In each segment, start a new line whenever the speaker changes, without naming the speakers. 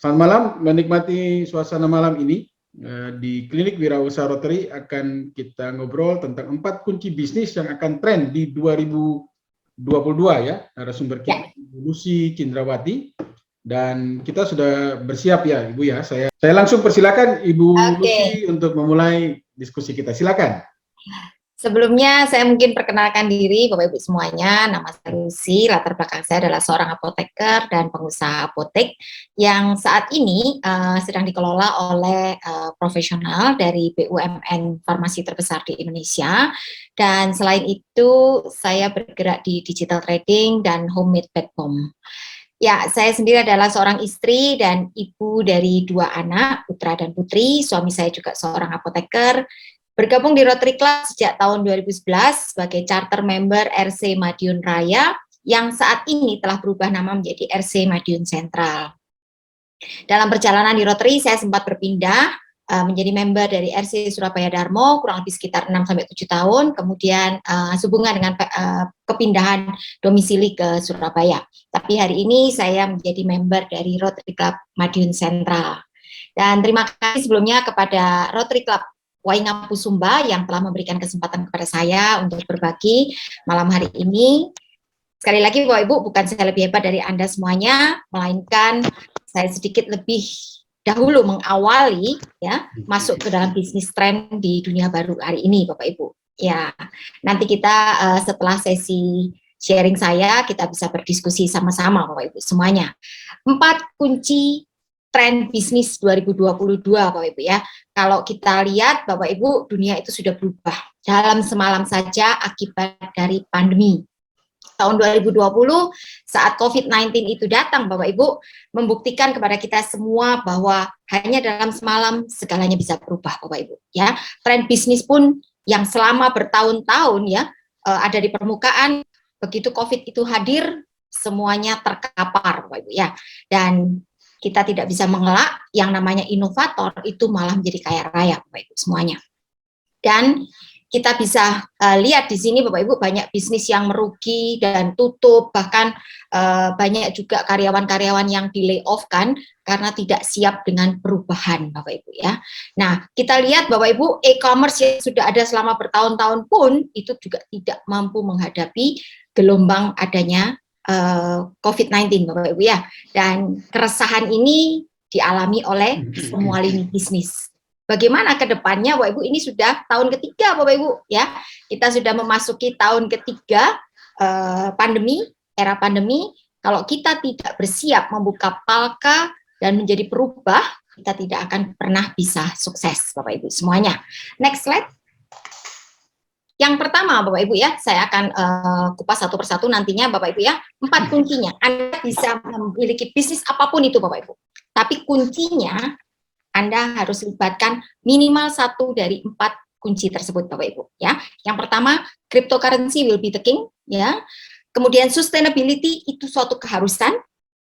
Selamat malam, menikmati suasana malam ini di Klinik Wirausaha Rotary akan kita ngobrol tentang 4 kunci bisnis yang akan tren di 2022 ya. Narasumber kita Lucy Cindrawati dan kita sudah bersiap ya Ibu ya. Saya langsung persilakan Ibu Lucy untuk memulai diskusi kita. Silakan.
Sebelumnya saya mungkin perkenalkan diri Bapak Ibu semuanya, nama saya Lucy, latar belakang saya adalah seorang apoteker dan pengusaha apotek yang saat ini sedang dikelola oleh profesional dari BUMN farmasi terbesar di Indonesia. Dan selain itu saya bergerak di digital trading dan homemade bath bomb. Ya, saya sendiri adalah seorang istri dan ibu dari 2 anak, putra dan putri. Suami saya juga seorang apoteker. Bergabung di Rotary Club sejak tahun 2011 sebagai charter member RC Madiun Raya yang saat ini telah berubah nama menjadi RC Madiun Sentral. Dalam perjalanan di Rotary saya sempat berpindah menjadi member dari RC Surabaya Darmo kurang lebih sekitar 6-7 tahun, kemudian sehubungan dengan kepindahan domisili ke Surabaya. Tapi hari ini saya menjadi member dari Rotary Club Madiun Sentral. Dan terima kasih sebelumnya kepada Rotary Club Waingapu-Sumba yang telah memberikan kesempatan kepada saya untuk berbagi malam hari ini. Sekali lagi Bapak Ibu, bukan saya lebih hebat dari Anda semuanya, melainkan saya sedikit lebih dahulu mengawali ya masuk ke dalam bisnis tren di dunia baru hari ini Bapak Ibu. Ya, nanti kita setelah sesi sharing saya kita bisa berdiskusi sama-sama Bapak Ibu semuanya. 4 kunci tren bisnis 2022 Bapak Ibu ya. Kalau kita lihat Bapak Ibu, dunia itu sudah berubah dalam semalam saja akibat dari pandemi. Tahun 2020 saat COVID-19 itu datang Bapak Ibu membuktikan kepada kita semua bahwa hanya dalam semalam segalanya bisa berubah Bapak Ibu ya. Tren bisnis pun yang selama bertahun-tahun ya ada di permukaan, begitu COVID itu hadir semuanya terkapar Bapak Ibu ya. Dan kita tidak bisa mengelak yang namanya inovator itu malah menjadi kaya raya Bapak Ibu semuanya. Dan kita bisa lihat di sini Bapak Ibu banyak bisnis yang merugi dan tutup, bahkan banyak juga karyawan-karyawan yang di layoff kan karena tidak siap dengan perubahan Bapak Ibu ya. Nah, kita lihat Bapak Ibu e-commerce yang sudah ada selama bertahun-tahun pun itu juga tidak mampu menghadapi gelombang adanya COVID-19 Bapak Ibu ya. Dan keresahan ini dialami oleh semua lini bisnis. Bagaimana ke depannya Bapak Ibu, ini sudah tahun ketiga Bapak Ibu ya. Kita sudah memasuki tahun ketiga pandemi, era pandemi. Kalau kita tidak bersiap membuka palka dan menjadi perubah, kita tidak akan pernah bisa sukses Bapak Ibu semuanya. Next slide. Yang pertama Bapak Ibu ya, saya akan kupas satu persatu nantinya Bapak Ibu ya. 4 kuncinya, Anda bisa memiliki bisnis apapun itu Bapak Ibu. Tapi kuncinya Anda harus libatkan minimal 1 dari 4 kunci tersebut Bapak Ibu ya. Yang pertama, cryptocurrency will be the king ya. Kemudian sustainability itu suatu keharusan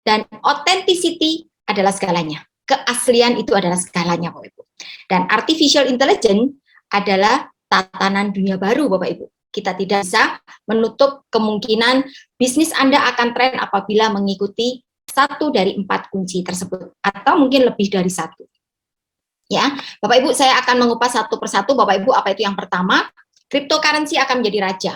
dan authenticity adalah segalanya. Keaslian itu adalah segalanya Bapak Ibu. Dan artificial intelligence adalah tatanan dunia baru Bapak Ibu. Kita tidak bisa menutup kemungkinan bisnis Anda akan tren apabila mengikuti 1 dari 4 kunci tersebut atau mungkin lebih dari 1. Ya, Bapak Ibu saya akan mengupas satu persatu Bapak Ibu. Apa itu yang pertama? Cryptocurrency akan menjadi raja.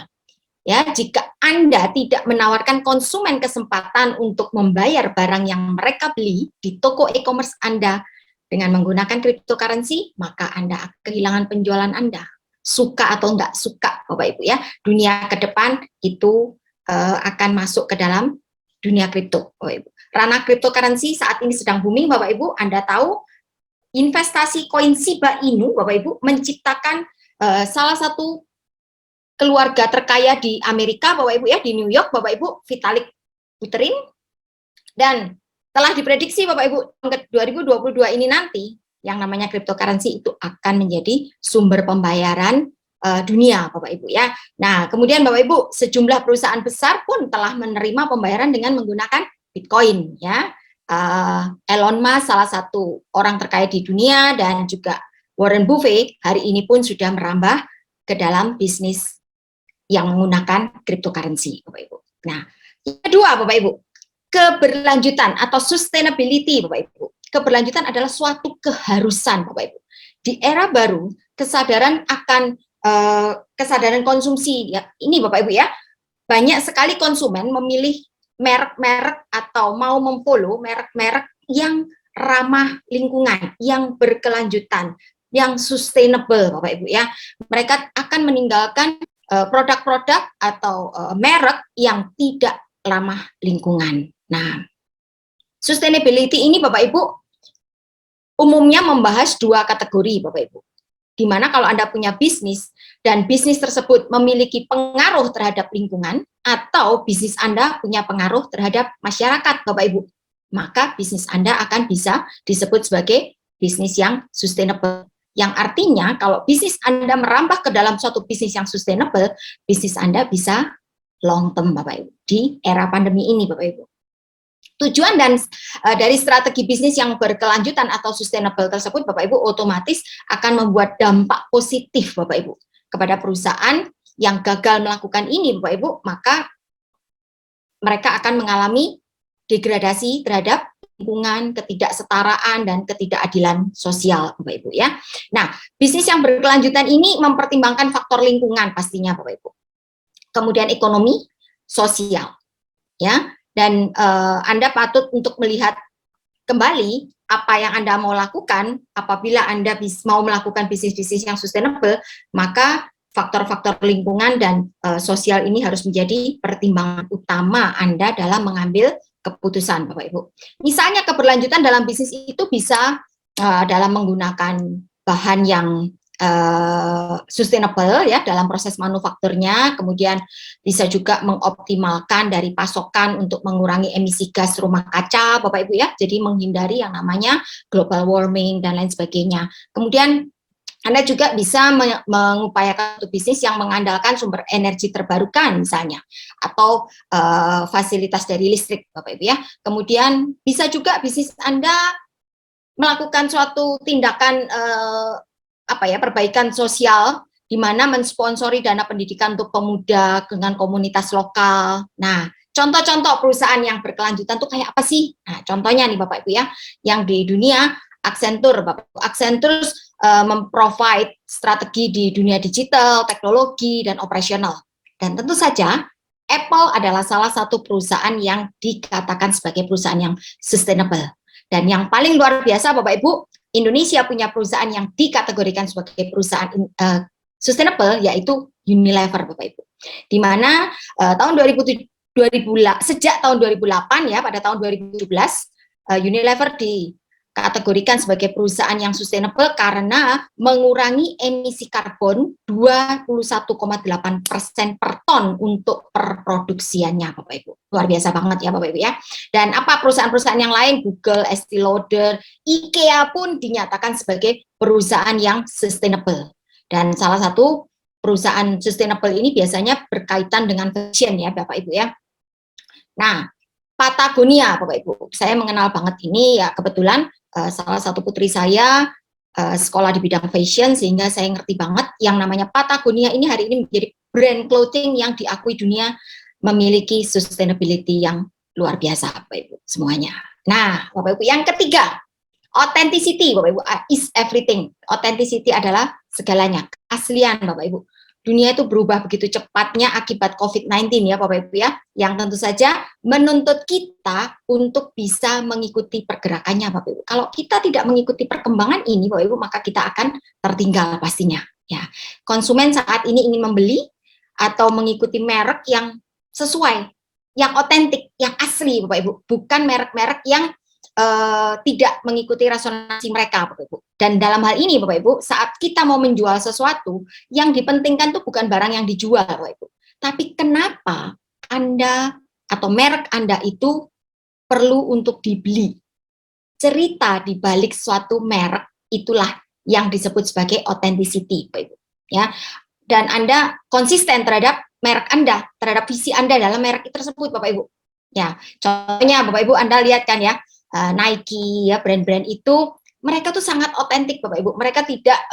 Ya, jika Anda tidak menawarkan konsumen kesempatan untuk membayar barang yang mereka beli di toko e-commerce Anda dengan menggunakan cryptocurrency, maka Anda akan kehilangan penjualan Anda. Suka atau enggak suka Bapak Ibu ya, dunia ke depan itu akan masuk ke dalam dunia kripto Bapak Ibu. Ranah cryptocurrency saat ini sedang booming Bapak Ibu. Anda tahu investasi koin Shiba Inu Bapak Ibu menciptakan salah satu keluarga terkaya di Amerika Bapak Ibu ya, di New York Bapak Ibu, Vitalik Buterin. Dan telah diprediksi Bapak Ibu 2022 ini nanti yang namanya cryptocurrency itu akan menjadi sumber pembayaran dunia Bapak Ibu ya. Nah, kemudian Bapak Ibu sejumlah perusahaan besar pun telah menerima pembayaran dengan menggunakan Bitcoin ya. Elon Musk salah satu orang terkaya di dunia dan juga Warren Buffett hari ini pun sudah merambah ke dalam bisnis yang menggunakan cryptocurrency Bapak Ibu. Nah, yang kedua Bapak Ibu, keberlanjutan atau sustainability Bapak Ibu. keberlanjutan adalah suatu keharusan, Bapak Ibu. Di era baru, kesadaran akan kesadaran konsumsi ya, ini Bapak Ibu ya, banyak sekali konsumen memilih merek-merek atau mau memfollow merek-merek yang ramah lingkungan, yang berkelanjutan, yang sustainable, Bapak Ibu ya. Mereka akan meninggalkan produk-produk atau merek yang tidak ramah lingkungan. Nah, sustainability ini Bapak Ibu umumnya membahas dua kategori Bapak Ibu. Di mana kalau Anda punya bisnis dan bisnis tersebut memiliki pengaruh terhadap lingkungan atau bisnis Anda punya pengaruh terhadap masyarakat Bapak Ibu, maka bisnis Anda akan bisa disebut sebagai bisnis yang sustainable. Yang artinya kalau bisnis Anda merambah ke dalam suatu bisnis yang sustainable, bisnis Anda bisa long term Bapak Ibu di era pandemi ini Bapak Ibu. Tujuan dan dari strategi bisnis yang berkelanjutan atau sustainable tersebut Bapak Ibu otomatis akan membuat dampak positif Bapak Ibu kepada perusahaan yang gagal melakukan ini Bapak Ibu, maka mereka akan mengalami degradasi terhadap lingkungan, ketidaksetaraan dan ketidakadilan sosial Bapak Ibu ya. Nah, bisnis yang berkelanjutan ini mempertimbangkan faktor lingkungan pastinya Bapak Ibu. Kemudian ekonomi, sosial ya. Dan Anda patut untuk melihat kembali apa yang Anda mau lakukan apabila Anda mau melakukan bisnis-bisnis yang sustainable, maka faktor-faktor lingkungan dan sosial ini harus menjadi pertimbangan utama Anda dalam mengambil keputusan, Bapak Ibu. Misalnya keberlanjutan dalam bisnis itu bisa dalam menggunakan bahan yang sustainable ya dalam proses manufakturnya, kemudian bisa juga mengoptimalkan dari pasokan untuk mengurangi emisi gas rumah kaca Bapak Ibu ya, jadi menghindari yang namanya global warming dan lain sebagainya. Kemudian Anda juga bisa mengupayakan untuk bisnis yang mengandalkan sumber energi terbarukan misalnya, atau fasilitas dari listrik Bapak Ibu ya. Kemudian bisa juga bisnis Anda melakukan suatu tindakan perbaikan sosial di mana mensponsori dana pendidikan untuk pemuda dengan komunitas lokal. Nah, contoh-contoh perusahaan yang berkelanjutan tuh kayak apa sih? Nah, contohnya nih Bapak Ibu ya, yang di dunia Accenture, Bapak Ibu. Accenture memprovide strategi di dunia digital, teknologi dan operasional. Dan tentu saja Apple adalah salah satu perusahaan yang dikatakan sebagai perusahaan yang sustainable. Dan yang paling luar biasa Bapak Ibu, Indonesia punya perusahaan yang dikategorikan sebagai perusahaan sustainable, yaitu Unilever, Bapak Ibu. Di mana sejak tahun 2008 ya, pada tahun 2017 Unilever dikategorikan sebagai perusahaan yang sustainable karena mengurangi emisi karbon 21,8% per ton untuk perproduksiannya, Bapak Ibu. Luar biasa banget ya Bapak Ibu ya. Dan apa perusahaan-perusahaan yang lain, Google, Estee Lauder, IKEA pun dinyatakan sebagai perusahaan yang sustainable. Dan salah satu perusahaan sustainable ini biasanya berkaitan dengan fashion ya Bapak Ibu ya. Nah, Patagonia Bapak Ibu, saya mengenal banget ini ya, kebetulan salah satu putri saya sekolah di bidang fashion, sehingga saya ngerti banget yang namanya Patagonia ini hari ini menjadi brand clothing yang diakui dunia, memiliki sustainability yang luar biasa Bapak Ibu semuanya. Nah Bapak Ibu, yang ketiga, authenticity Bapak Ibu, is everything. Authenticity adalah segalanya, keaslian Bapak Ibu. Dunia itu berubah begitu cepatnya akibat COVID-19 ya Bapak Ibu ya, yang tentu saja menuntut kita untuk bisa mengikuti pergerakannya Bapak Ibu. Kalau kita tidak mengikuti perkembangan ini Bapak Ibu, maka kita akan tertinggal pastinya. Ya, konsumen saat ini ingin membeli atau mengikuti merek yang sesuai, yang otentik, yang asli Bapak Ibu, bukan merek-merek yang tidak mengikuti resonansi mereka Bapak Ibu. Dan dalam hal ini Bapak Ibu, saat kita mau menjual sesuatu, yang dipentingkan itu bukan barang yang dijual Bapak Ibu, tapi kenapa Anda atau merek Anda itu perlu untuk dibeli. Cerita di balik suatu merek itulah yang disebut sebagai authenticity Bapak Ibu ya. Dan Anda konsisten terhadap merek Anda, terhadap visi Anda dalam merek tersebut Bapak Ibu. Ya, contohnya Bapak Ibu Anda lihat kan ya, Nike ya, brand-brand itu mereka tuh sangat otentik Bapak Ibu. Mereka tidak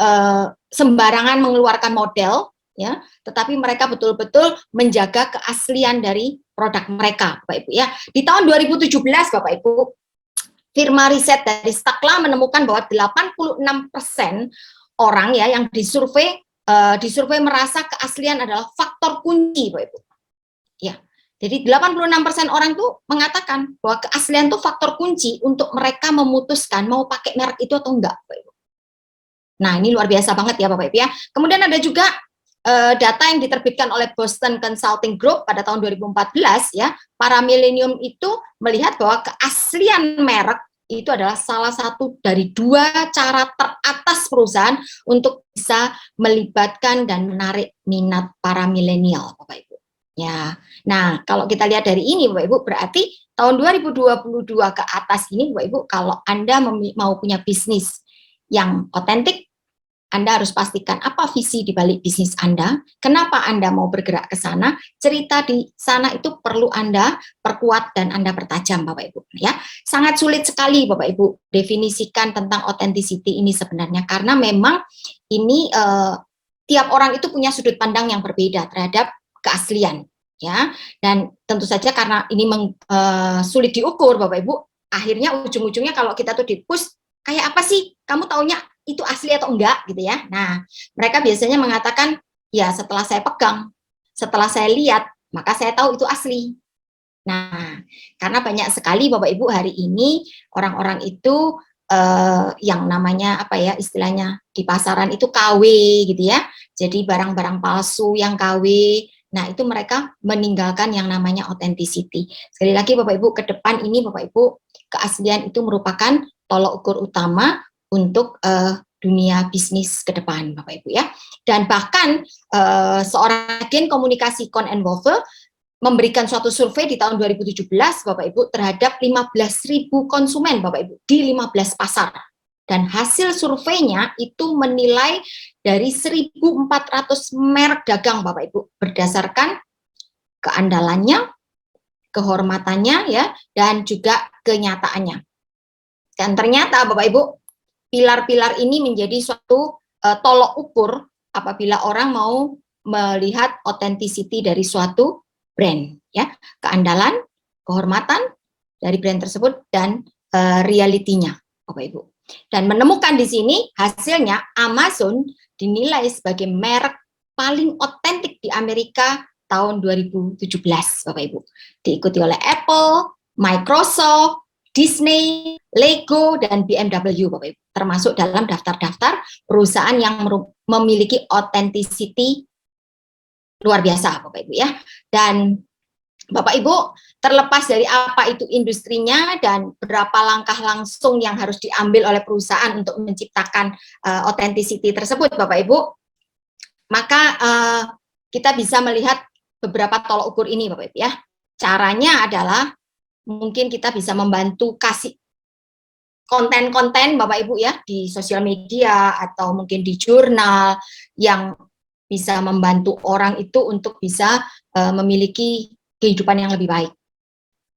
sembarangan mengeluarkan model ya, tetapi mereka betul-betul menjaga keaslian dari produk mereka Bapak Ibu ya. Di tahun 2017 Bapak Ibu, firma riset dari Stakla menemukan bahwa 86% orang ya yang disurvei merasa keaslian adalah faktor kunci, Bapak Ibu. Ya. Jadi 86% orang tuh mengatakan bahwa keaslian itu faktor kunci untuk mereka memutuskan mau pakai merek itu atau enggak, Bapak Ibu. Nah, ini luar biasa banget ya Bapak Ibu ya. Kemudian ada juga data yang diterbitkan oleh Boston Consulting Group pada tahun 2014 ya. Para milenium itu melihat bahwa keaslian merek itu adalah salah satu dari 2 cara teratas perusahaan untuk bisa melibatkan dan menarik minat para milenial, Bapak Ibu. Ya, nah kalau kita lihat dari ini Bapak Ibu, berarti tahun 2022 ke atas ini Bapak Ibu, kalau Anda mau punya bisnis yang otentik, Anda harus pastikan apa visi di balik bisnis Anda, kenapa Anda mau bergerak ke sana, cerita di sana itu perlu Anda perkuat dan Anda pertajam Bapak Ibu. Ya, sangat sulit sekali Bapak Ibu definisikan tentang authenticity ini sebenarnya, karena memang ini tiap orang itu punya sudut pandang yang berbeda terhadap keaslian, ya. Dan tentu saja karena ini sulit diukur Bapak Ibu, akhirnya ujung-ujungnya kalau kita tuh di-push, kayak apa sih kamu taunya itu asli atau enggak gitu ya. Nah, mereka biasanya mengatakan ya setelah saya pegang, setelah saya lihat, maka saya tahu itu asli. Nah, karena banyak sekali Bapak Ibu hari ini orang-orang itu yang namanya apa ya istilahnya di pasaran itu KW gitu ya. Jadi barang-barang palsu yang KW. Nah, itu mereka meninggalkan yang namanya authenticity. Sekali lagi Bapak Ibu, ke depan ini Bapak Ibu, keaslian itu merupakan tolok ukur utama untuk dunia bisnis ke depan Bapak Ibu ya. Dan bahkan seorang agen komunikasi Kohn & Wolfe memberikan suatu survei di tahun 2017 Bapak Ibu terhadap 15.000 konsumen Bapak Ibu di 15 pasar. Dan hasil surveinya itu menilai dari 1.400 merek dagang Bapak Ibu berdasarkan keandalannya, kehormatannya ya, dan juga kenyataannya. Dan ternyata Bapak Ibu, pilar-pilar ini menjadi suatu tolok ukur apabila orang mau melihat authenticity dari suatu brand ya, keandalan, kehormatan dari brand tersebut dan realitinya Bapak Ibu. Dan menemukan di sini hasilnya Amazon dinilai sebagai merek paling otentik di Amerika tahun 2017 Bapak Ibu. Diikuti oleh Apple, Microsoft, Disney, Lego, dan BMW Bapak Ibu. Termasuk dalam daftar-daftar perusahaan yang memiliki authenticity luar biasa Bapak Ibu ya. Dan Bapak Ibu, terlepas dari apa itu industrinya dan berapa langkah langsung yang harus diambil oleh perusahaan untuk menciptakan authenticity tersebut Bapak Ibu, maka kita bisa melihat beberapa tolok ukur ini Bapak Ibu ya. Caranya adalah mungkin kita bisa membantu kasih konten-konten Bapak Ibu ya di sosial media atau mungkin di jurnal yang bisa membantu orang itu untuk bisa memiliki kehidupan yang lebih baik.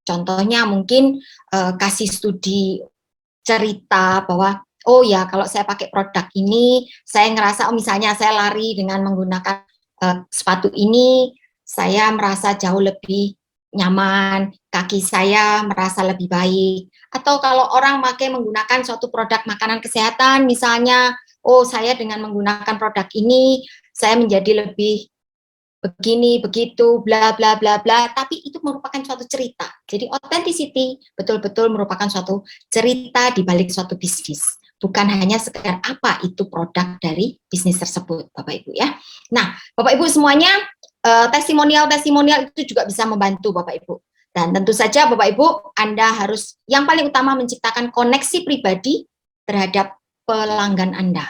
Contohnya mungkin kasih studi cerita bahwa oh ya kalau saya pakai produk ini saya ngerasa misalnya saya lari dengan menggunakan sepatu ini saya merasa jauh lebih nyaman, kaki saya merasa lebih baik. Atau kalau orang menggunakan suatu produk makanan kesehatan misalnya, oh saya dengan menggunakan produk ini saya menjadi lebih begini, begitu, bla bla bla bla, tapi itu merupakan suatu cerita. Jadi authenticity betul-betul merupakan suatu cerita di balik suatu bisnis. Bukan hanya sekedar apa itu produk dari bisnis tersebut, Bapak Ibu ya. Nah, Bapak Ibu semuanya, testimonial-testimonial itu juga bisa membantu Bapak Ibu. Dan tentu saja Bapak Ibu, Anda harus yang paling utama menciptakan koneksi pribadi terhadap pelanggan Anda.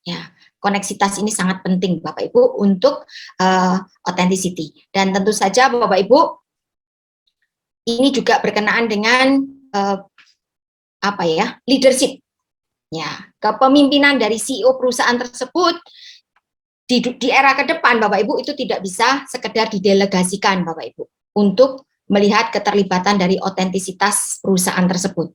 Ya. Koneksitas ini sangat penting Bapak Ibu untuk authenticity. Dan tentu saja Bapak Ibu, ini juga berkenaan dengan apa ya, leadership. Ya, kepemimpinan dari CEO perusahaan tersebut di era ke depan Bapak Ibu itu tidak bisa sekedar didelegasikan Bapak Ibu untuk melihat keterlibatan dari autentisitas perusahaan tersebut.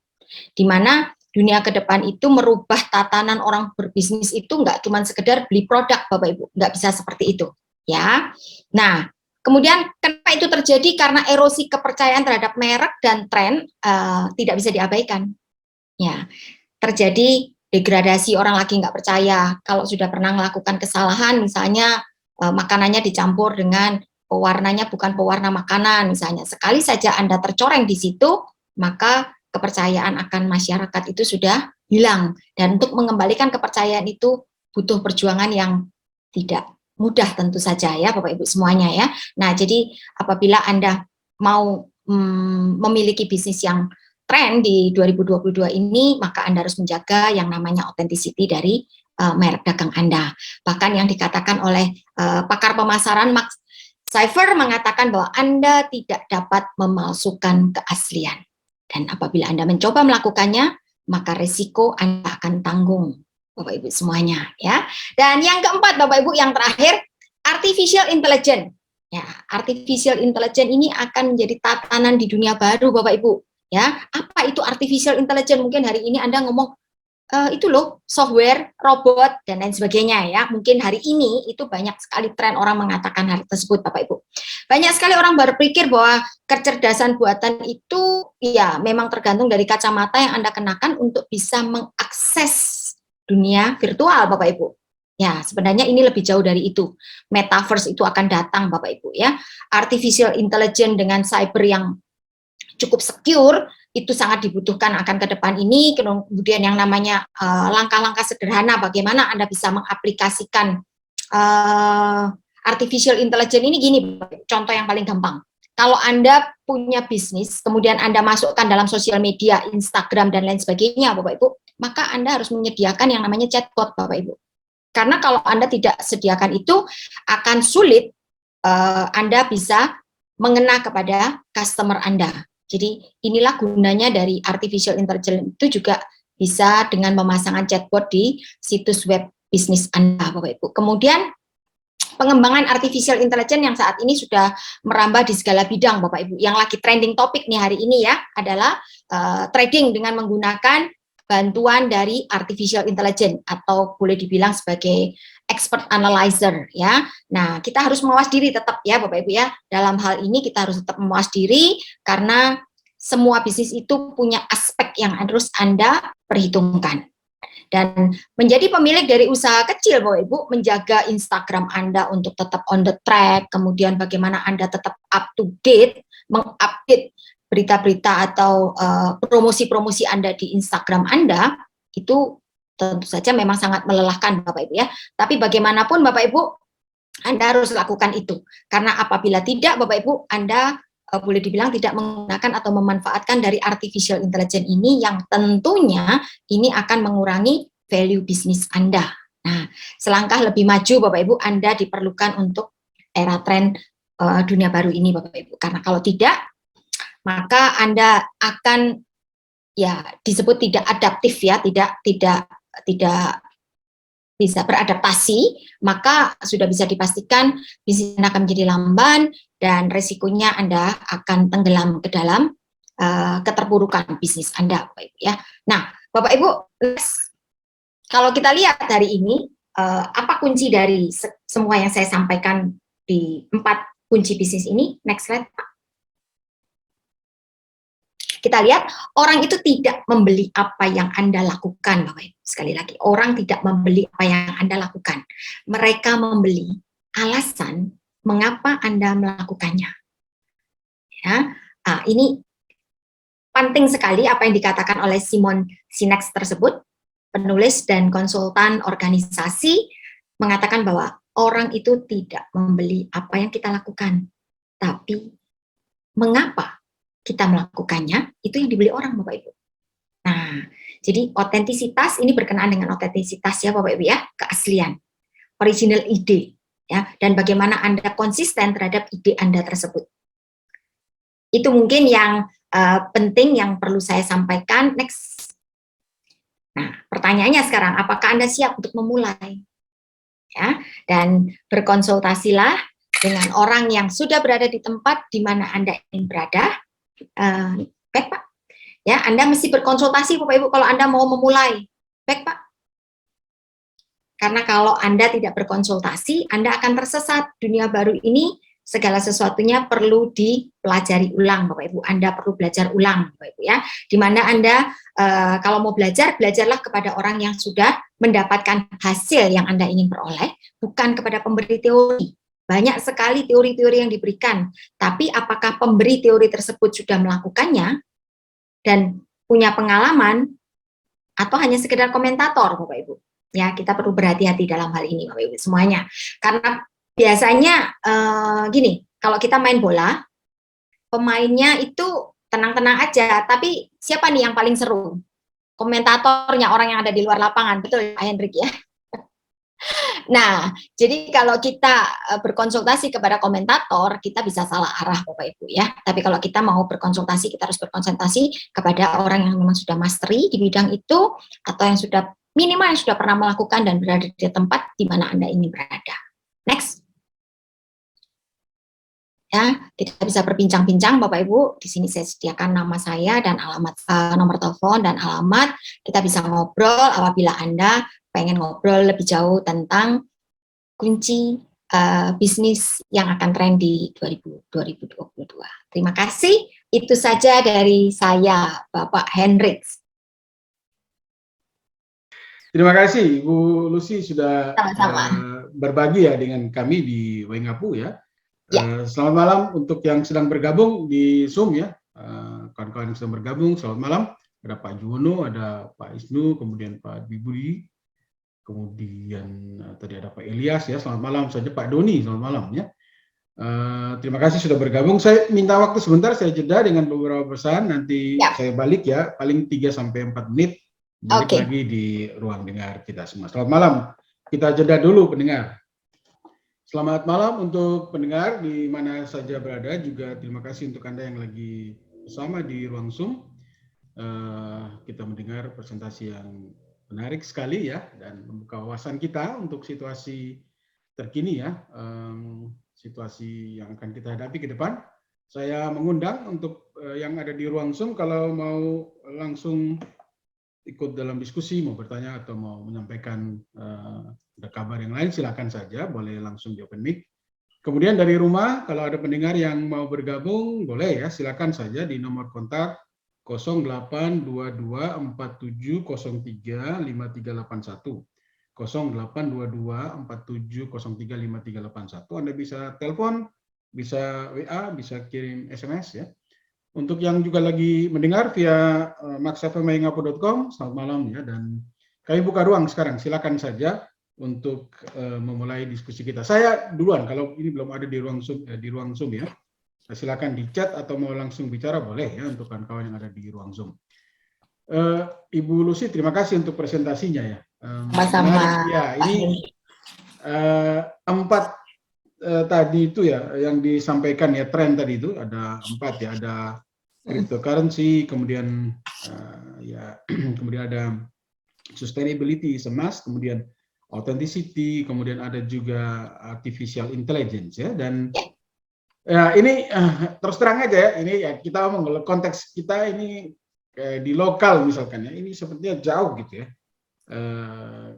Di mana dunia ke depan itu merubah tatanan orang berbisnis itu nggak cuma sekedar beli produk Bapak Ibu, nggak bisa seperti itu ya. Nah, kemudian kenapa itu terjadi? Karena erosi kepercayaan terhadap merek dan tren tidak bisa diabaikan. Ya, terjadi degradasi, orang lagi nggak percaya. Kalau sudah pernah melakukan kesalahan, misalnya makanannya dicampur dengan pewarnanya bukan pewarna makanan, misalnya sekali saja Anda tercoreng di situ, maka kepercayaan akan masyarakat itu sudah hilang. Dan untuk mengembalikan kepercayaan itu butuh perjuangan yang tidak mudah tentu saja ya Bapak Ibu semuanya ya. Nah, jadi apabila Anda mau memiliki bisnis yang tren di 2022 ini, maka Anda harus menjaga yang namanya authenticity dari merek dagang Anda. Bahkan yang dikatakan oleh pakar pemasaran Max Cypher mengatakan bahwa Anda tidak dapat memalsukan keaslian. Dan apabila Anda mencoba melakukannya, maka resiko Anda akan tanggung, Bapak Ibu semuanya ya. Dan yang keempat Bapak Ibu, yang terakhir, artificial intelligence. Ya, artificial intelligence ini akan menjadi tatanan di dunia baru Bapak Ibu. Ya, apa itu artificial intelligence? Mungkin hari ini Anda ngomong itu loh, software, robot, dan lain sebagainya ya. Mungkin hari ini itu banyak sekali tren orang mengatakan hal tersebut Bapak Ibu. Banyak sekali orang berpikir bahwa kecerdasan buatan itu ya memang tergantung dari kacamata yang Anda kenakan untuk bisa mengakses dunia virtual Bapak Ibu. Ya, sebenarnya ini lebih jauh dari itu. Metaverse itu akan datang Bapak Ibu ya. Artificial intelligence dengan cyber yang cukup secure itu sangat dibutuhkan akan ke depan ini. Kemudian yang namanya langkah-langkah sederhana bagaimana Anda bisa mengaplikasikan artificial intelligence ini gini, contoh yang paling gampang. Kalau Anda punya bisnis, kemudian Anda masukkan dalam sosial media, Instagram dan lain sebagainya, Bapak Ibu, maka Anda harus menyediakan yang namanya chatbot, Bapak Ibu. Karena kalau Anda tidak sediakan itu, akan sulit Anda bisa mengena kepada customer Anda. Jadi inilah gunanya dari artificial intelligence itu juga bisa dengan memasangkan chatbot di situs web bisnis Anda, Bapak Ibu. Kemudian pengembangan artificial intelligence yang saat ini sudah merambah di segala bidang, Bapak Ibu. Yang lagi trending topik nih hari ini ya adalah trading dengan menggunakan bantuan dari artificial intelligence atau boleh dibilang sebagai expert analyzer ya. Nah, kita harus mawas diri tetap ya Bapak Ibu ya. Dalam hal ini kita harus tetap mawas diri karena semua bisnis itu punya aspek yang harus Anda perhitungkan. Dan menjadi pemilik dari usaha kecil Bapak Ibu, menjaga Instagram Anda untuk tetap on the track, kemudian bagaimana Anda tetap up to date, mengupdate berita-berita atau promosi-promosi Anda di Instagram Anda, itu tentu saja memang sangat melelahkan Bapak Ibu ya. Tapi bagaimanapun Bapak Ibu, Anda harus lakukan itu. Karena apabila tidak Bapak Ibu, Anda boleh dibilang tidak menggunakan atau memanfaatkan dari artificial intelligence ini yang tentunya ini akan mengurangi value bisnis Anda. Nah, selangkah lebih maju Bapak Ibu, Anda diperlukan untuk era tren dunia baru ini Bapak Ibu. Karena kalau tidak, maka Anda akan ya disebut tidak adaptif ya, tidak bisa beradaptasi, maka sudah bisa dipastikan bisnis Anda akan menjadi lamban dan resikonya Anda akan tenggelam ke dalam keterpurukan bisnis Anda, Bapak Ibu ya. Nah, Bapak Ibu, kalau kita lihat hari ini apa kunci dari semua yang saya sampaikan di 4 kunci bisnis ini? Next slide, Pak. Kita lihat orang itu tidak membeli apa yang Anda lakukan, Bapak Ibu. Sekali lagi, orang tidak membeli apa yang Anda lakukan. Mereka membeli alasan mengapa Anda melakukannya. Ya, ini penting sekali apa yang dikatakan oleh Simon Sinek tersebut, penulis dan konsultan organisasi, mengatakan bahwa orang itu tidak membeli apa yang kita lakukan, tapi mengapa kita melakukannya, itu yang dibeli orang Bapak Ibu. Nah, jadi otentisitas ini berkenaan dengan otentisitas ya Bapak Ibu ya, keaslian, original ide ya, dan bagaimana Anda konsisten terhadap ide Anda tersebut. Itu mungkin yang penting yang perlu saya sampaikan. Next. Nah, pertanyaannya sekarang, apakah Anda siap untuk memulai? Ya, dan berkonsultasilah dengan orang yang sudah berada di tempat di mana Anda ingin berada. Baik Pak, ya Anda mesti berkonsultasi Bapak Ibu kalau Anda mau memulai. Baik Pak, karena kalau Anda tidak berkonsultasi, Anda akan tersesat. Dunia baru ini segala sesuatunya perlu dipelajari ulang, Bapak Ibu. Anda perlu belajar ulang, Bapak Ibu ya. Di mana Anda kalau mau belajar, belajarlah kepada orang yang sudah mendapatkan hasil yang Anda ingin peroleh, bukan kepada pemberi teori. Banyak sekali teori-teori yang diberikan, tapi apakah pemberi teori tersebut sudah melakukannya dan punya pengalaman, atau hanya sekedar komentator, Bapak Ibu? Ya, kita perlu berhati-hati dalam hal ini, Bapak Ibu semuanya. Karena biasanya gini, kalau kita main bola, pemainnya itu tenang-tenang aja, tapi siapa nih yang paling seru? Komentatornya, orang yang ada di luar lapangan, betul Pak Hendrik ya? Nah, jadi kalau kita berkonsultasi kepada komentator, kita bisa salah arah Bapak Ibu ya. Tapi kalau kita mau berkonsultasi, kita harus berkonsentrasi kepada orang yang memang sudah mastery di bidang itu, atau yang sudah minimal yang sudah pernah melakukan dan berada di tempat di mana Anda ingin berada. Next. Ya, kita bisa berbincang-bincang Bapak Ibu. Di sini saya sediakan nama saya dan alamat, nomor telepon dan alamat. Kita bisa ngobrol apabila Anda pengen ngobrol lebih jauh tentang kunci bisnis yang akan tren di 2022. Terima kasih. Itu saja dari saya, Bapak Hendrik.
Terima kasih Ibu Lucy sudah
Sama-sama.
berbagi ya dengan kami di Waingapu ya.
Ya.
Selamat malam untuk yang sedang bergabung di Zoom ya, kawan-kawan yang sedang bergabung, selamat malam. Ada Pak Juwono, ada Pak Isnu, kemudian Pak Budi, kemudian tadi ada Pak Ilyas ya, selamat malam saja. Pak Doni, selamat malam ya. Terima kasih sudah bergabung. Saya minta waktu sebentar, saya jeda dengan beberapa pesan, nanti saya balik ya, paling 3-4 menit, balik lagi di ruang dengar kita semua. Selamat malam, kita jeda dulu pendengar. Selamat malam untuk pendengar di mana saja berada, juga terima kasih untuk Anda yang lagi bersama di ruang Zoom. Kita mendengar presentasi yang menarik sekali ya, dan membuka wawasan kita untuk situasi terkini ya, situasi yang akan kita hadapi ke depan. Saya mengundang untuk yang ada di ruang Zoom, kalau mau langsung ikut dalam diskusi, mau bertanya atau mau menyampaikan ada kabar yang lain, silakan saja, boleh langsung di open mic. Kemudian dari rumah, kalau ada pendengar yang mau bergabung, boleh ya, silakan saja di nomor kontak 082247035381. 082247035381. Anda bisa telepon, bisa WA, bisa kirim SMS ya. Untuk yang juga lagi mendengar via maxfmwaingapu.com, selamat malam ya, dan kami buka ruang sekarang, silakan saja untuk memulai diskusi kita. Saya duluan, kalau ini belum ada di ruang Zoom ya, silakan di chat atau mau langsung bicara boleh ya, untuk kawan-kawan yang ada di ruang Zoom. Ibu Lucy, terima kasih untuk presentasinya ya.
Sama-sama.
Ya, ini 4 tadi itu ya yang disampaikan ya, tren tadi itu ada 4 ya, ada cryptocurrency, kemudian ya kemudian ada sustainability, emas, kemudian authenticity, kemudian ada juga artificial intelligence ya, dan ya ini terus terang aja ya, ini ya kita ngomong konteks kita ini di lokal misalkan ya, ini sepertinya jauh gitu ya,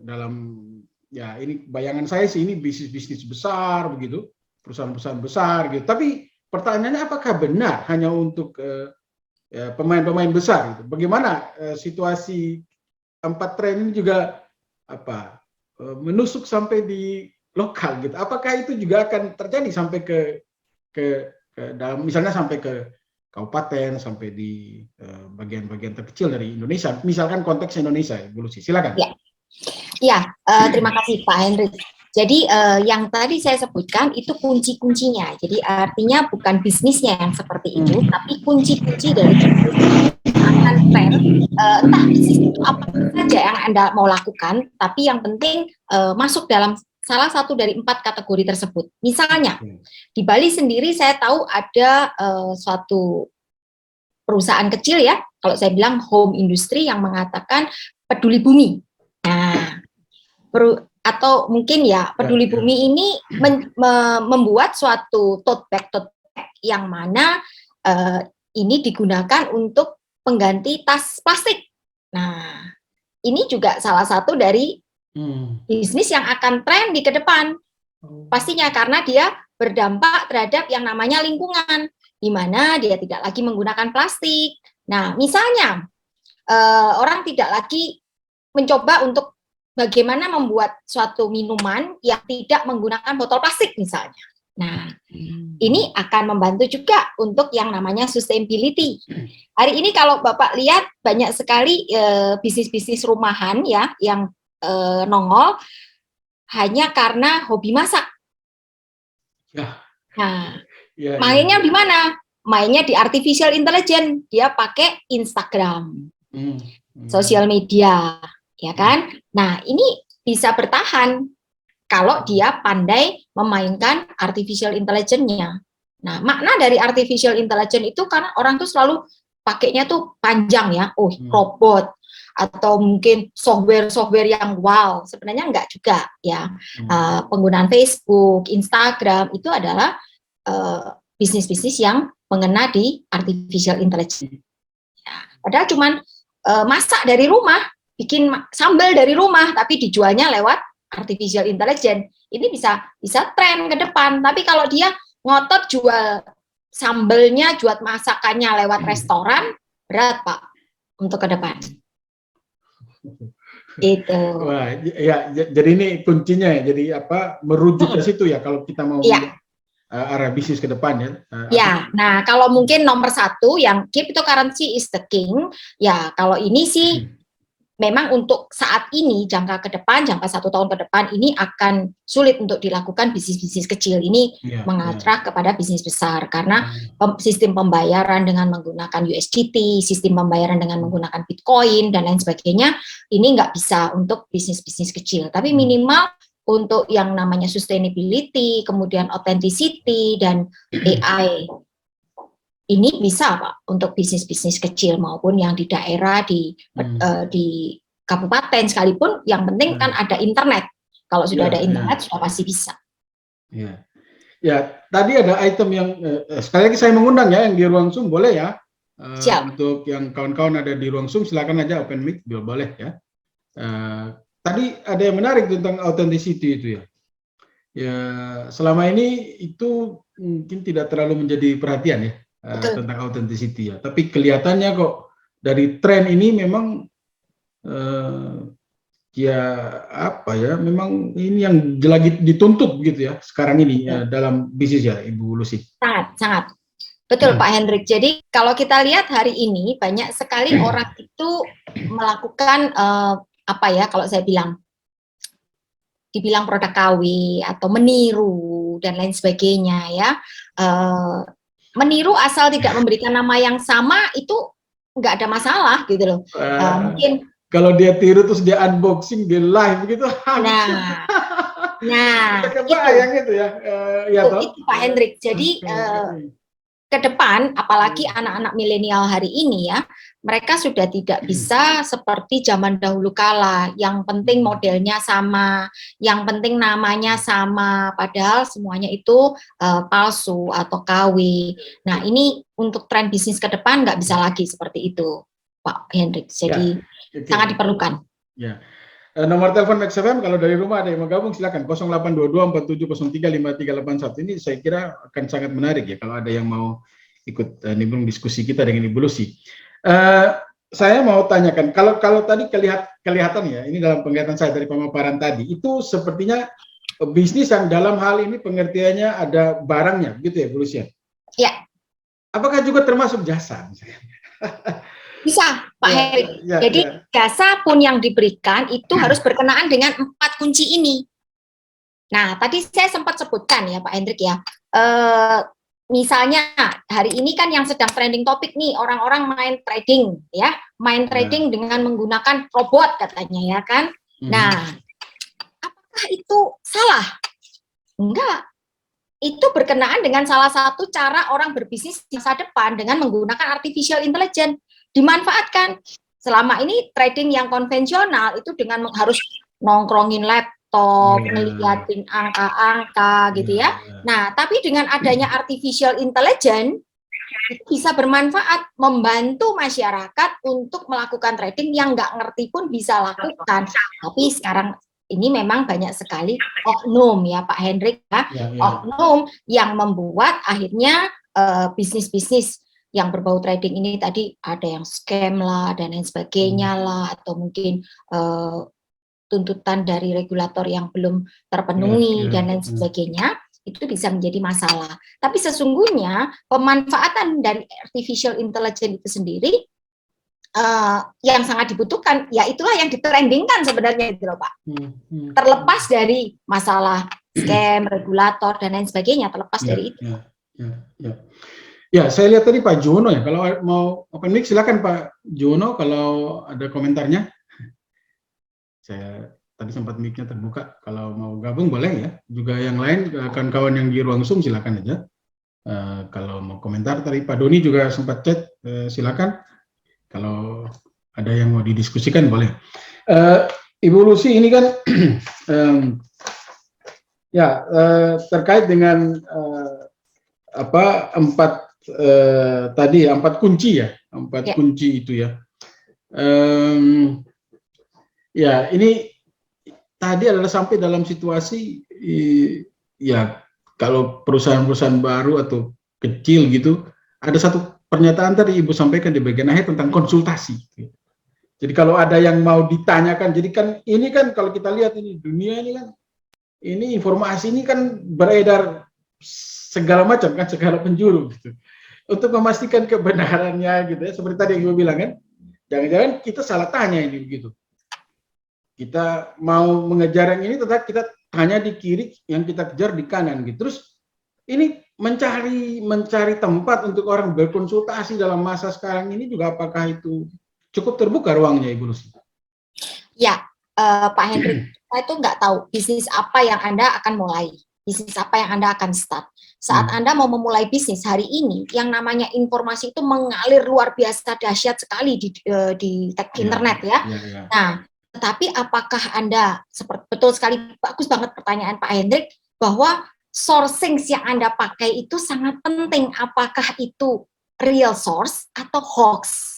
dalam ya ini bayangan saya sih ini bisnis besar begitu, perusahaan-perusahaan besar gitu, tapi pertanyaannya apakah benar hanya untuk ya, pemain-pemain besar gitu. Bagaimana situasi 4 tren ini juga menusuk sampai di lokal gitu. Apakah itu juga akan terjadi sampai ke dalam, misalnya sampai ke kabupaten, sampai di bagian-bagian terkecil dari Indonesia, misalkan konteks Indonesia, Bu Lucy, silakan.
Ya, terima kasih Pak Hendrik. Jadi yang tadi saya sebutkan itu kunci-kuncinya. Jadi artinya bukan bisnisnya yang seperti itu, tapi kunci-kunci dari bisnis akan tren. Entah bisnis itu apa saja yang Anda mau lakukan, tapi yang penting masuk dalam salah satu dari 4 kategori tersebut. Misalnya di Bali sendiri saya tahu ada suatu perusahaan kecil ya, kalau saya bilang home industry, yang mengatakan peduli bumi. Nah, atau mungkin ya peduli bumi ini membuat suatu tote bag yang mana ini digunakan untuk pengganti tas plastik. Nah, ini juga salah satu dari bisnis yang akan tren di ke depan. Pastinya karena dia berdampak terhadap yang namanya lingkungan, di mana dia tidak lagi menggunakan plastik. Nah, misalnya orang tidak lagi mencoba untuk bagaimana membuat suatu minuman yang tidak menggunakan botol plastik misalnya. Nah, ini akan membantu juga untuk yang namanya sustainability. Hari ini kalau Bapak lihat banyak sekali bisnis-bisnis rumahan ya yang nongol hanya karena hobi masak.
Ya.
Nah,
Ya,
mainnya di mana? Mainnya di artificial intelligence. Dia pakai Instagram, sosial media, ya kan? Nah, ini bisa bertahan kalau dia pandai memainkan artificial intelligence-nya. Nah, makna dari artificial intelligence itu karena orang tuh selalu pakainya tuh panjang ya, robot atau mungkin software-software yang wow. Sebenarnya enggak juga ya. Penggunaan Facebook, Instagram itu adalah bisnis-bisnis yang mengena di artificial intelligence. Ya, padahal cuman masak dari rumah, bikin sambal dari rumah, tapi dijualnya lewat artificial intelligence. Ini bisa tren ke depan. Tapi kalau dia ngotot jual sambelnya, jual masakannya lewat restoran, berat Pak untuk ke depan. Itu.
Wah, ya, jadi ini kuncinya ya. Jadi apa merujuk ke situ ya kalau kita mau arah bisnis ke depan ya.
Ya, nah kalau mungkin nomor satu yang cryptocurrency is the king, ya kalau ini sih memang untuk saat ini jangka ke depan, jangka 1 tahun ke depan ini akan sulit untuk dilakukan bisnis-bisnis kecil ini mengarah kepada bisnis besar karena sistem pembayaran dengan menggunakan USDT, sistem pembayaran dengan menggunakan Bitcoin dan lain sebagainya ini nggak bisa untuk bisnis-bisnis kecil, tapi minimal untuk yang namanya sustainability, kemudian authenticity dan AI ini bisa Pak untuk bisnis-bisnis kecil maupun yang di daerah di kabupaten sekalipun yang penting kan ada internet. Kalau sudah ada internet sudah pasti bisa.
Ya. Ya, tadi ada item yang sekali lagi saya mengundang ya yang di ruang Zoom boleh ya. Untuk yang kawan-kawan ada di ruang Zoom silakan aja open mic boleh ya. Tadi ada yang menarik tentang authenticity itu ya. Ya, selama ini itu mungkin tidak terlalu menjadi perhatian ya tentang authenticity ya. Tapi kelihatannya kok dari tren ini memang ya apa ya, memang ini yang lagi dituntut begitu ya sekarang ini dalam bisnis ya Ibu Lucy.
Sangat. Betul Pak Hendrik. Jadi kalau kita lihat hari ini banyak sekali orang itu melakukan apa ya kalau saya bilang dibilang produk KW atau meniru dan lain sebagainya ya. Meniru asal tidak memberikan nama yang sama itu nggak ada masalah gitu loh. Mungkin
kalau dia tiru terus dia unboxing di live gitu.
Nah
itu ya.
Itu Pak Hendrik. Jadi ke depan, apalagi anak-anak milenial hari ini ya, mereka sudah tidak bisa seperti zaman dahulu kala, yang penting modelnya sama, yang penting namanya sama, padahal semuanya itu palsu atau KW. Nah ini untuk tren bisnis ke depan nggak bisa lagi seperti itu, Pak Hendrik. Jadi sangat diperlukan.
Ya. Nomor telepon Max FM kalau dari rumah ada yang mau gabung silakan 082247035381. Ini saya kira akan sangat menarik ya kalau ada yang mau ikut nimbrung diskusi kita dengan Ibu Lucy. Saya mau tanyakan kalau tadi kelihatan ya ini dalam penglihatan saya dari pemaparan tadi itu sepertinya bisnis yang dalam hal ini pengertiannya ada barangnya gitu ya Bu Lucy.
Ya.
Apakah juga termasuk jasa misalnya?
Bisa, Pak Heri. Jadi jasa pun yang diberikan itu harus berkenaan dengan 4 kunci ini. Nah, tadi saya sempat sebutkan ya Pak Hendrik ya. Misalnya hari ini kan yang sedang trending topik nih orang-orang main trading ya, main trading dengan menggunakan robot katanya ya kan. Nah, apakah itu salah? Enggak. Itu berkenaan dengan salah satu cara orang berbisnis di masa depan dengan menggunakan artificial intelligence. Dimanfaatkan. Selama ini trading yang konvensional itu dengan harus nongkrongin laptop, ngeliatin angka-angka gitu ya. Nah, tapi dengan adanya artificial intelligence itu bisa bermanfaat membantu masyarakat untuk melakukan trading yang nggak ngerti pun bisa lakukan. Tapi sekarang ini memang banyak sekali oknum ya Pak Hendrik ya, oknum yang membuat akhirnya bisnis-bisnis yang berbau trading ini tadi ada yang scam lah dan lain sebagainya lah, atau mungkin tuntutan dari regulator yang belum terpenuhi dan lain sebagainya, itu bisa menjadi masalah. Tapi sesungguhnya pemanfaatan dari artificial intelligence itu sendiri yang sangat dibutuhkan, ya itulah yang ditrendingkan sebenarnya itu loh Pak. Terlepas dari masalah scam, regulator dan lain sebagainya, terlepas dari itu.
Ya, saya lihat tadi Pak Jono ya, kalau mau open mic silakan Pak Jono kalau ada komentarnya. Saya tadi sempat mic-nya terbuka, kalau mau gabung boleh ya. Juga yang lain, kawan-kawan yang di ruang Zoom silakan aja. Kalau mau komentar, tadi Pak Doni juga sempat chat, silakan. Kalau ada yang mau didiskusikan boleh. Ibu Lucy ini kan terkait dengan empat kunci ya, kunci itu ya. Ya ini tadi adalah sampai dalam situasi ya kalau perusahaan-perusahaan baru atau kecil gitu, ada satu pernyataan tadi Ibu sampaikan di bagian akhir tentang konsultasi. Jadi kalau ada yang mau ditanyakan, jadi kan ini kan kalau kita lihat ini dunia ini kan, ini informasi ini kan beredar segala macam kan, segala penjuru gitu. Untuk memastikan kebenarannya gitu ya, seperti tadi yang Ibu bilang kan, jangan-jangan kita salah tanya ini begitu. Kita mau mengejar yang ini, tetap kita tanya di kiri, yang kita kejar di kanan gitu. Terus ini mencari tempat untuk orang berkonsultasi dalam masa sekarang ini juga, apakah itu cukup terbuka ruangnya, Ibu Lucy?
Ya, Pak Hendrik, saya itu nggak tahu bisnis apa yang Anda akan mulai, bisnis apa yang Anda akan start. Saat Anda mau memulai bisnis hari ini, yang namanya informasi itu mengalir luar biasa dahsyat sekali di internet ya. Nah, tetapi apakah Anda, betul sekali, bagus banget pertanyaan Pak Hendrik, bahwa sourcing yang Anda pakai itu sangat penting. Apakah itu real source atau hoax?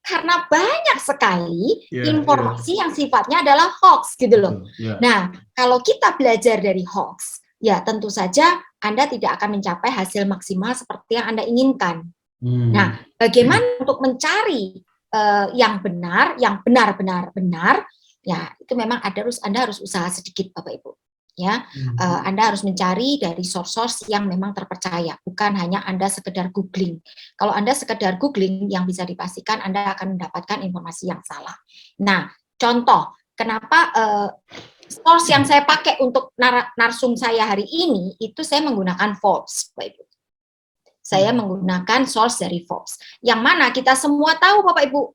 Karena banyak sekali informasi yang sifatnya adalah hoax gitu loh. Nah, kalau kita belajar dari hoax, ya tentu saja Anda tidak akan mencapai hasil maksimal seperti yang Anda inginkan. Nah, bagaimana untuk mencari yang benar, yang benar-benar benar, ya itu memang Anda harus usaha sedikit Bapak Ibu. Ya, Anda harus mencari dari source-source yang memang terpercaya, bukan hanya Anda sekedar googling. Kalau Anda sekedar googling, yang bisa dipastikan Anda akan mendapatkan informasi yang salah. Nah, contoh, kenapa source yang saya pakai untuk narsum saya hari ini, itu saya menggunakan Forbes, Bapak Ibu. Saya menggunakan source dari Forbes. Yang mana kita semua tahu, Bapak Ibu,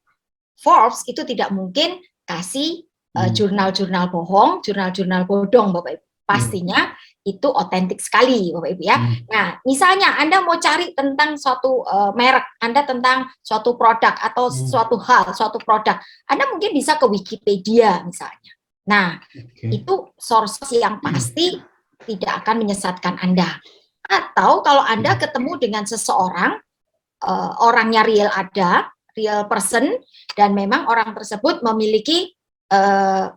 Forbes itu tidak mungkin kasih jurnal-jurnal bohong, jurnal-jurnal bodong, Bapak Ibu. Pastinya itu otentik sekali, Bapak Ibu ya. Nah, misalnya Anda mau cari tentang suatu merek, Anda tentang suatu produk atau suatu hal, suatu produk, Anda mungkin bisa ke Wikipedia misalnya. Nah, itu source yang pasti tidak akan menyesatkan Anda. Atau kalau Anda ketemu dengan seseorang, orangnya real person, dan memang orang tersebut memiliki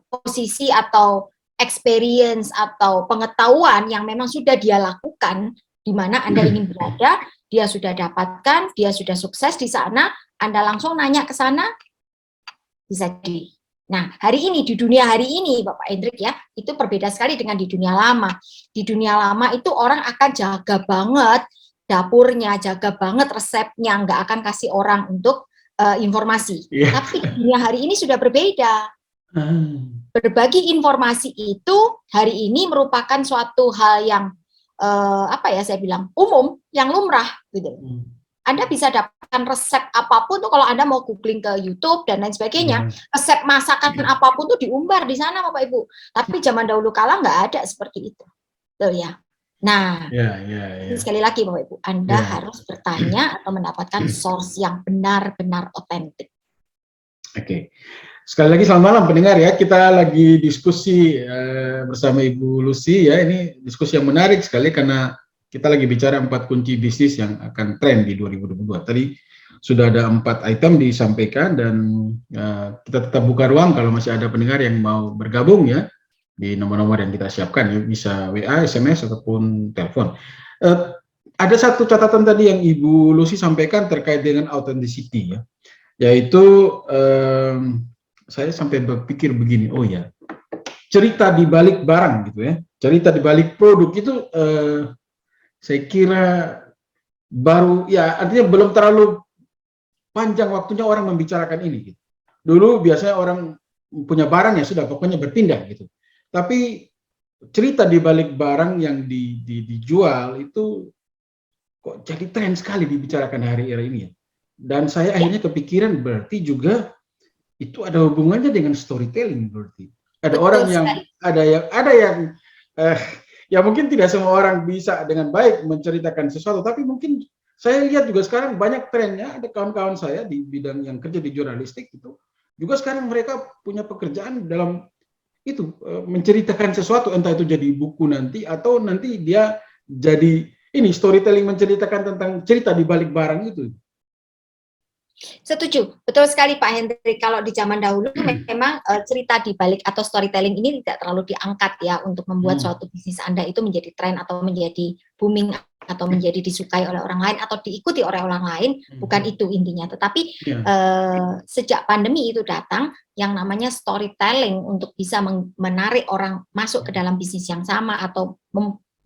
posisi atau experience atau pengetahuan yang memang sudah dia lakukan di mana Anda ingin berada, dia sudah dapatkan, dia sudah sukses di sana, Anda langsung nanya ke sana, bisa jadi. Nah, hari ini, di dunia hari ini, Bapak Hendrik ya, itu berbeda sekali dengan di dunia lama. Di dunia lama itu orang akan jaga banget dapurnya, jaga banget resepnya, nggak akan kasih orang untuk informasi. Tapi di dunia hari ini sudah berbeda. Berbagi informasi itu hari ini merupakan suatu hal yang saya bilang umum, yang lumrah gitu. Anda bisa dapatkan resep apapun tuh kalau Anda mau googling ke YouTube dan lain sebagainya, resep masakan apapun tuh diumbar di sana Bapak Ibu. Tapi zaman dahulu kala nggak ada seperti itu, betul ya. Nah, sekali lagi Bapak Ibu, Anda harus bertanya atau mendapatkan source yang benar-benar otentik.
Oke. Sekali lagi selamat malam pendengar ya, kita lagi diskusi bersama Ibu Lucy ya, ini diskusi yang menarik sekali karena kita lagi bicara 4 kunci bisnis yang akan tren di 2022. Tadi sudah ada 4 item disampaikan dan kita tetap buka ruang kalau masih ada pendengar yang mau bergabung ya, di nomor-nomor yang kita siapkan, ya, bisa WA, SMS ataupun telepon. Ada satu catatan tadi yang Ibu Lucy sampaikan terkait dengan authenticity, ya, yaitu saya sampai berpikir begini, oh ya, cerita di balik barang gitu ya, cerita di balik produk itu saya kira baru, ya artinya belum terlalu panjang waktunya orang membicarakan ini gitu. Dulu biasanya orang punya barang ya sudah pokoknya berpindah gitu. Tapi cerita di balik barang yang dijual itu kok jadi tren sekali dibicarakan hari ini ya. Dan saya akhirnya kepikiran berarti juga itu ada hubungannya dengan storytelling berarti. Ada
Betul
orang yang
sekali.
ada yang ya mungkin tidak semua orang bisa dengan baik menceritakan sesuatu, tapi mungkin saya lihat juga sekarang banyak trennya, ada kawan-kawan saya di bidang yang kerja di jurnalistik itu juga sekarang mereka punya pekerjaan dalam itu menceritakan sesuatu, entah itu jadi buku nanti atau nanti dia jadi ini storytelling, menceritakan tentang cerita di balik barang itu.
Setuju, betul sekali Pak Hendrik. Kalau di zaman dahulu memang cerita di balik atau storytelling ini tidak terlalu diangkat ya untuk membuat suatu bisnis Anda itu menjadi tren atau menjadi booming atau menjadi disukai oleh orang lain atau diikuti oleh orang lain, bukan itu intinya. Tetapi sejak pandemi itu datang, yang namanya storytelling untuk bisa menarik orang masuk ke dalam bisnis yang sama atau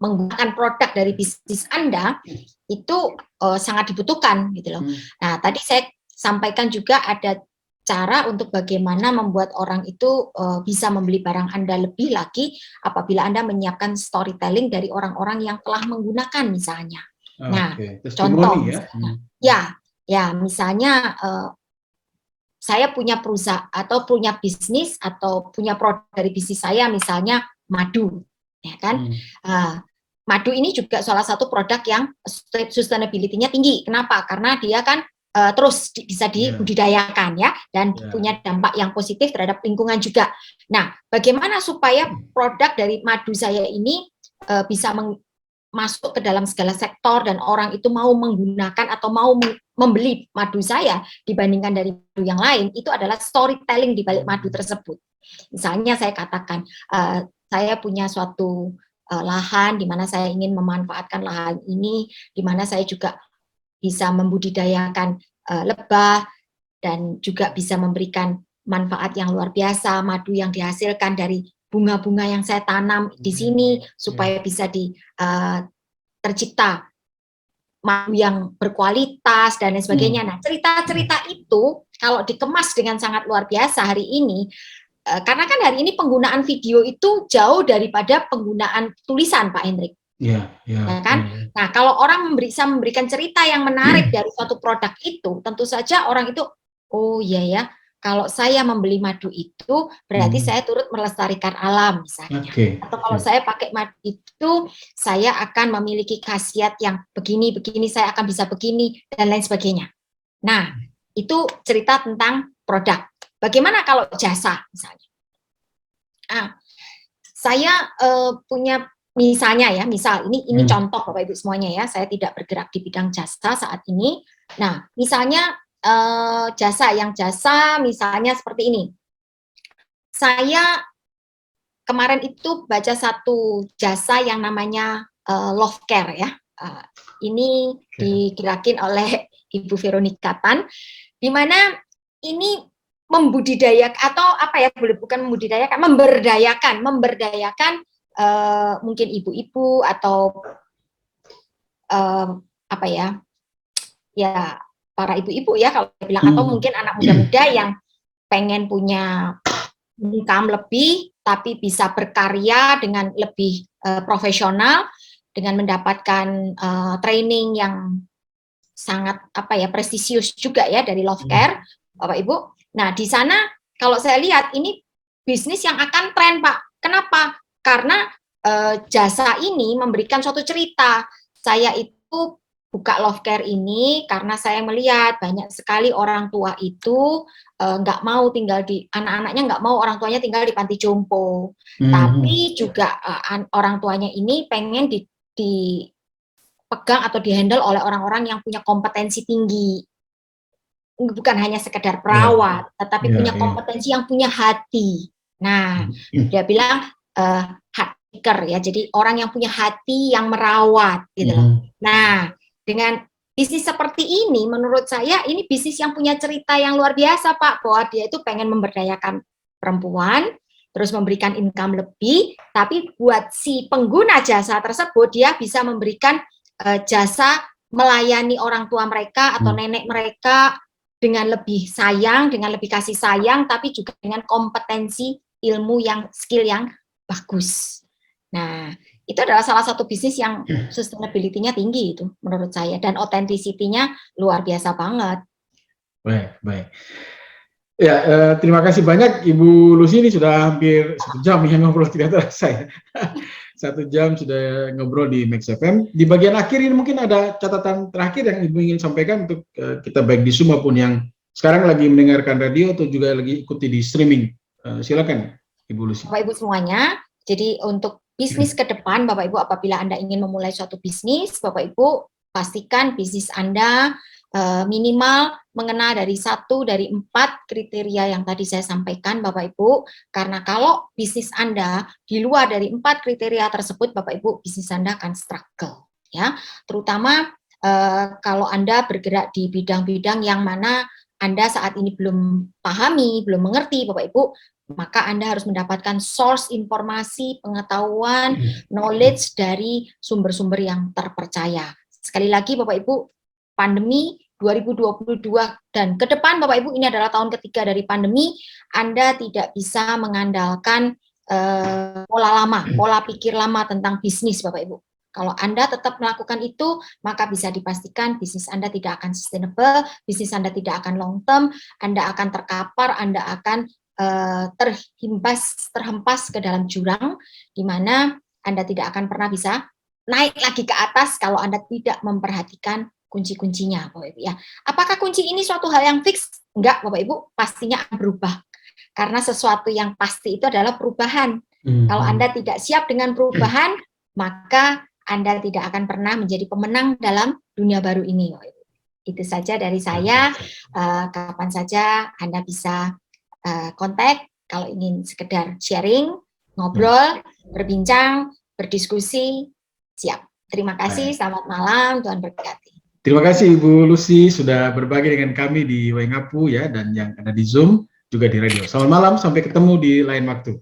menggunakan produk dari bisnis Anda itu sangat dibutuhkan gitu loh. Nah, tadi saya sampaikan juga ada cara untuk bagaimana membuat orang itu bisa membeli barang Anda lebih lagi apabila Anda menyiapkan storytelling dari orang-orang yang telah menggunakan misalnya. Nah, contoh misalnya, misalnya saya punya perusahaan atau punya bisnis atau punya produk dari bisnis saya misalnya madu, ya kan? Madu ini juga salah satu produk yang sustainability-nya tinggi. Kenapa? Karena dia kan terus bisa dibudidayakan ya dan punya dampak yang positif terhadap lingkungan juga. Nah, bagaimana supaya produk dari madu saya ini bisa masuk ke dalam segala sektor dan orang itu mau menggunakan atau mau membeli madu saya dibandingkan dari madu yang lain, itu adalah storytelling di balik madu tersebut. Misalnya saya katakan saya punya suatu lahan di mana saya ingin memanfaatkan lahan ini, di mana saya juga bisa membudidayakan lebah dan juga bisa memberikan manfaat yang luar biasa, madu yang dihasilkan dari bunga-bunga yang saya tanam di sini supaya bisa tercipta madu yang berkualitas dan lain sebagainya. Nah, cerita-cerita itu kalau dikemas dengan sangat luar biasa hari ini, karena kan hari ini penggunaan video itu jauh daripada penggunaan tulisan, Pak Hendrik. Ya kan? Nah, kalau orang bisa memberikan cerita yang menarik dari suatu produk itu, tentu saja orang itu, oh iya ya, kalau saya membeli madu itu, berarti saya turut melestarikan alam misalnya. Atau kalau saya pakai madu itu, saya akan memiliki khasiat yang begini, saya akan bisa begini, dan lain sebagainya. Nah, itu cerita tentang produk. Bagaimana kalau jasa misalnya? Saya punya misalnya ya, ini contoh Bapak Ibu semuanya ya, saya tidak bergerak di bidang jasa saat ini. Nah, misalnya jasa misalnya seperti ini. Saya kemarin itu baca satu jasa yang namanya Love Care ya. Ini digerakin oleh Ibu Veronica Tan, di mana ini membudidayakan atau apa ya, bukan membudidayakan, memberdayakan mungkin ibu-ibu atau apa ya para ibu-ibu ya kalau bilang, atau mungkin anak muda-muda yang pengen punya income lebih tapi bisa berkarya dengan lebih profesional dengan mendapatkan training yang sangat prestisius juga ya dari Love Care, Bapak Ibu. Nah, di sana kalau saya lihat ini bisnis yang akan tren, Pak. Kenapa? Karena jasa ini memberikan suatu cerita. Saya itu buka Love Care ini karena saya melihat banyak sekali orang tua itu nggak mau tinggal di, anak-anaknya nggak mau orang tuanya tinggal di panti jompo. Tapi juga orang tuanya ini pengen dipegang atau dihandle oleh orang-orang yang punya kompetensi tinggi. Bukan hanya sekedar perawat, tetapi punya kompetensi yang punya hati. Nah, dia bilang heart taker ya, jadi orang yang punya hati yang merawat gitu loh. Nah, dengan bisnis seperti ini, menurut saya ini bisnis yang punya cerita yang luar biasa Pak, bahwa dia itu pengen memberdayakan perempuan, terus memberikan income lebih, tapi buat si pengguna jasa tersebut dia bisa memberikan jasa melayani orang tua mereka atau nenek mereka dengan lebih sayang, dengan lebih kasih sayang, tapi juga dengan kompetensi ilmu yang skill yang bagus. Nah, itu adalah salah satu bisnis yang sustainability-nya tinggi itu menurut saya, dan authenticity-nya luar biasa banget.
Baik. Ya, terima kasih banyak Ibu Lucy, ini sudah hampir 1 jam ya ngobrol, tidak terasa ya. 1 jam sudah ngobrol di Max FM. Di bagian akhir ini mungkin ada catatan terakhir yang Ibu ingin sampaikan untuk kita baik di Zoom maupun yang sekarang lagi mendengarkan radio atau juga lagi ikuti di streaming. Silakan Ibu Lucy.
Bapak Ibu semuanya, jadi untuk bisnis ke depan, Bapak Ibu apabila Anda ingin memulai suatu bisnis, Bapak Ibu pastikan bisnis Anda minimal mengenal dari 1 dari 4 kriteria yang tadi saya sampaikan Bapak Ibu, karena kalau bisnis Anda di luar dari 4 kriteria tersebut, Bapak Ibu, bisnis Anda akan struggle ya, terutama kalau Anda bergerak di bidang-bidang yang mana Anda saat ini belum pahami, belum mengerti Bapak Ibu, maka Anda harus mendapatkan source informasi, pengetahuan, knowledge dari sumber-sumber yang terpercaya. Sekali lagi Bapak Ibu, pandemi 2022 dan ke depan Bapak Ibu, ini adalah tahun ketiga dari pandemi, Anda tidak bisa mengandalkan pola lama, pola pikir lama tentang bisnis Bapak Ibu. Kalau Anda tetap melakukan itu, maka bisa dipastikan bisnis Anda tidak akan sustainable, bisnis Anda tidak akan long term, Anda akan terkapar, Anda akan terhempas ke dalam jurang, di mana Anda tidak akan pernah bisa naik lagi ke atas kalau Anda tidak memperhatikan kunci-kuncinya, Bapak Ibu ya. Apakah kunci ini suatu hal yang fix? Enggak, Bapak Ibu, pastinya akan berubah. Karena sesuatu yang pasti itu adalah perubahan. Kalau Anda tidak siap dengan perubahan, maka Anda tidak akan pernah menjadi pemenang dalam dunia baru ini, Bapak Ibu. Itu saja dari saya. Kapan saja Anda bisa kontak kalau ingin sekedar sharing, ngobrol, berbincang, berdiskusi, siap. Terima kasih, selamat malam, Tuhan berkati.
Terima kasih Ibu Lucy sudah berbagi dengan kami di Waingapu ya, dan yang ada di Zoom juga di radio. Selamat malam, sampai ketemu di lain waktu.